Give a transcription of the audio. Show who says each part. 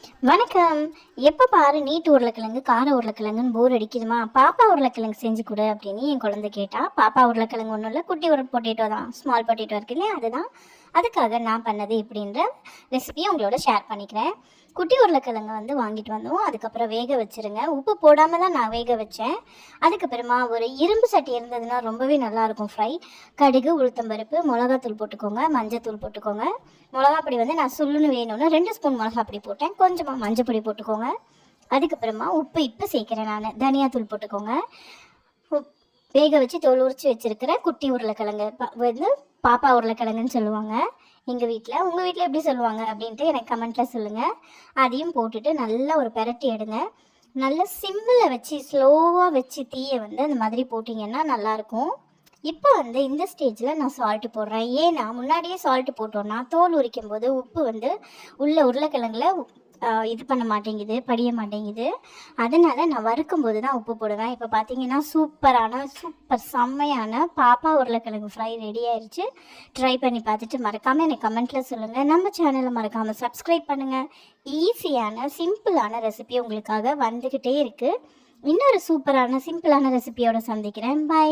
Speaker 1: வணக்கம். எப்ப பாரு நீட்டு உருளைக்கிழங்கு, கார உருளைக்கிழங்குன்னு போர் அடிக்குதுமா, பாப்பா உருளைக்கிழங்கு செஞ்சு குடு அப்படின்னு என் குழந்தை கேட்டா. பாப்பா உருளைக்கிழங்கு ஒன்றும் இல்லை, குட்டி ஒரு பொட்டேட்டோ தான், ஸ்மால் பொட்டேட்டோ இருக்கு இல்லையா, அதுதான். அதுக்காக நான் பண்ணது இப்படின்ற ரெசிபியை உங்களோட ஷேர் பண்ணிக்கிறேன். குட்டி உருளைக்கிழங்கு வாங்கிட்டு வந்தோம். அதுக்கப்புறம் வேக வச்சுருங்க. உப்பு போடாமல் தான் நான் வேக வச்சேன். அதுக்கப்புறமா ஒரு இரும்பு சட்டி இருந்ததுன்னா ரொம்பவே நல்லாயிருக்கும் ஃப்ரை. கடுகு, உளுத்தம்பருப்பு, மிளகாத்தூள் போட்டுக்கோங்க, மஞ்சத்தூள் போட்டுக்கோங்க. மிளகாப்பொடி நான் சுள்ளுன்னு வேணும்னு 2 ஸ்பூன் மிளகாப்பொடி போட்டேன். கொஞ்சமாக மஞ்சள் பொடி போட்டுக்கோங்க. அதுக்கப்புறமா உப்பு இப்போ சேர்க்குறேன் நான். தனியாத்தூள் போட்டுக்கோங்க. வேக வச்சு தோல் உரிச்சு வச்சுருக்கிற குட்டி உருளைக்கிழங்கு பாப்பா உருளைக்கிழங்குன்னு சொல்லுவாங்க எங்கள் வீட்டில். உங்கள் வீட்டில் எப்படி சொல்லுவாங்க அப்படின்ட்டு எனக்கு கமெண்ட்டில் சொல்லுங்கள். அதையும் போட்டுட்டு நல்லா ஒரு பெரட்டி எடுங்க. நல்லா சிம்மில் வச்சு ஸ்லோவாக வச்சு தீயை அந்த மாதிரி போட்டிங்கன்னா நல்லாயிருக்கும். இப்போ இந்த ஸ்டேஜில் நான் சால்ட்டு போடுறேன். ஏன்னா முன்னாடியே சால்ட்டு போட்டோன்னா தோல் உரிக்கும் போது உப்பு உள்ள உருளைக்கிழங்குல இது பண்ண மாட்டேங்குது, படிய மாட்டேங்குது. அதனால் நான் வறுக்கும்போது தான் உப்பு போடுவேன். இப்போ பார்த்தீங்கன்னா சூப்பர் செம்மையான பாப்பா உருளைக்கிழங்கு ஃப்ரை ரெடி ஆயிடுச்சு. ட்ரை பண்ணி பார்த்துட்டு மறக்காமல் எனக்கு கமெண்ட்டில் சொல்லுங்கள். நம்ம சேனலை மறக்காமல் சப்ஸ்கிரைப் பண்ணுங்கள். ஈஸியான சிம்பிளான ரெசிபி உங்களுக்காக வந்துக்கிட்டே இருக்குது. இன்னொரு சூப்பரான சிம்பிளான ரெசிபியோட சந்திக்கிறேன். பை.